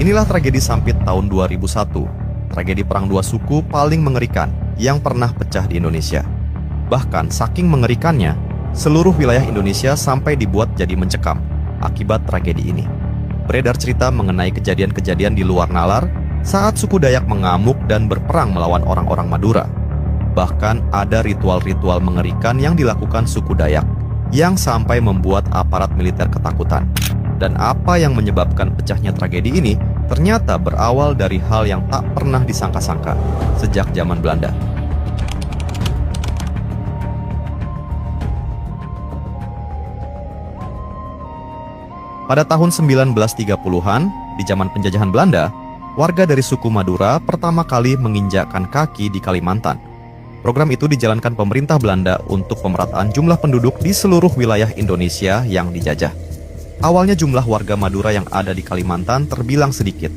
Inilah tragedi Sampit tahun 2001, tragedi perang dua suku paling mengerikan yang pernah pecah di Indonesia. Bahkan saking mengerikannya, seluruh wilayah Indonesia sampai dibuat jadi mencekam akibat tragedi ini. Beredar cerita mengenai kejadian-kejadian di luar nalar saat suku Dayak mengamuk dan berperang melawan orang-orang Madura. Bahkan ada ritual-ritual mengerikan yang dilakukan suku Dayak yang sampai membuat aparat militer ketakutan. Dan apa yang menyebabkan pecahnya tragedi ini ternyata berawal dari hal yang tak pernah disangka-sangka sejak zaman Belanda. Pada tahun 1930-an, di zaman penjajahan Belanda, warga dari suku Madura pertama kali menginjakkan kaki di Kalimantan. Program itu dijalankan pemerintah Belanda untuk pemerataan jumlah penduduk di seluruh wilayah Indonesia yang dijajah. Awalnya jumlah warga Madura yang ada di Kalimantan terbilang sedikit,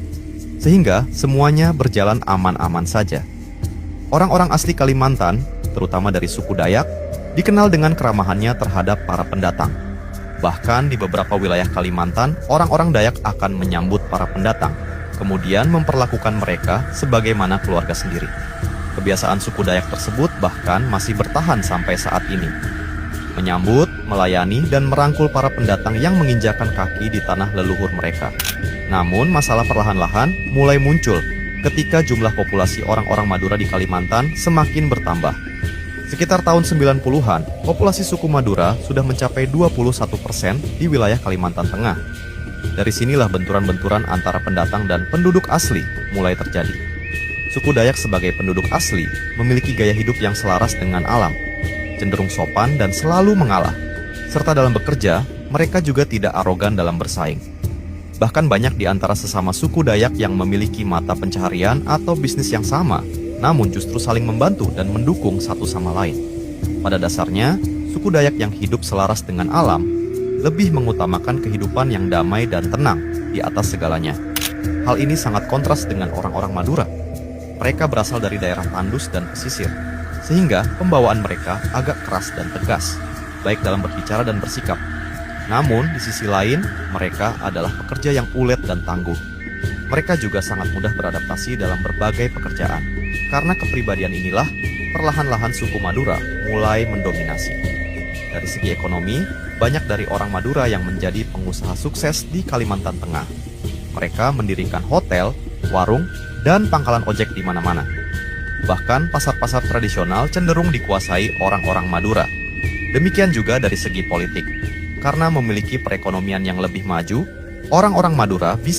sehingga semuanya berjalan aman-aman saja. Orang-orang asli Kalimantan, terutama dari suku Dayak, dikenal dengan keramahannya terhadap para pendatang. Bahkan di beberapa wilayah Kalimantan, orang-orang Dayak akan menyambut para pendatang, kemudian memperlakukan mereka sebagaimana keluarga sendiri. Kebiasaan suku Dayak tersebut bahkan masih bertahan sampai saat ini. Menyambut, melayani, dan merangkul para pendatang yang menginjakan kaki di tanah leluhur mereka. Namun masalah perlahan-lahan mulai muncul ketika jumlah populasi orang-orang Madura di Kalimantan semakin bertambah. Sekitar tahun 90-an, populasi suku Madura sudah mencapai 21% di wilayah Kalimantan Tengah. Dari sinilah benturan-benturan antara pendatang dan penduduk asli mulai terjadi. Suku Dayak sebagai penduduk asli memiliki gaya hidup yang selaras dengan alam, cenderung sopan dan selalu mengalah. Serta dalam bekerja, mereka juga tidak arogan dalam bersaing. Bahkan banyak di antara sesama suku Dayak yang memiliki mata pencaharian atau bisnis yang sama, namun justru saling membantu dan mendukung satu sama lain. Pada dasarnya, suku Dayak yang hidup selaras dengan alam lebih mengutamakan kehidupan yang damai dan tenang di atas segalanya. Hal ini sangat kontras dengan orang-orang Madura. Mereka berasal dari daerah tandus dan pesisir, sehingga pembawaan mereka agak keras dan tegas, baik dalam berbicara dan bersikap. Namun, di sisi lain, mereka adalah pekerja yang ulet dan tangguh. Mereka juga sangat mudah beradaptasi dalam berbagai pekerjaan. Karena kepribadian inilah, perlahan-lahan suku Madura mulai mendominasi. Dari segi ekonomi, banyak dari orang Madura yang menjadi pengusaha sukses di Kalimantan Tengah. Mereka mendirikan hotel, warung, dan pangkalan ojek di mana-mana. Bahkan pasar-pasar tradisional cenderung dikuasai orang-orang Madura. Demikian juga dari segi politik. Karena memiliki perekonomian yang lebih maju, orang-orang Madura bisa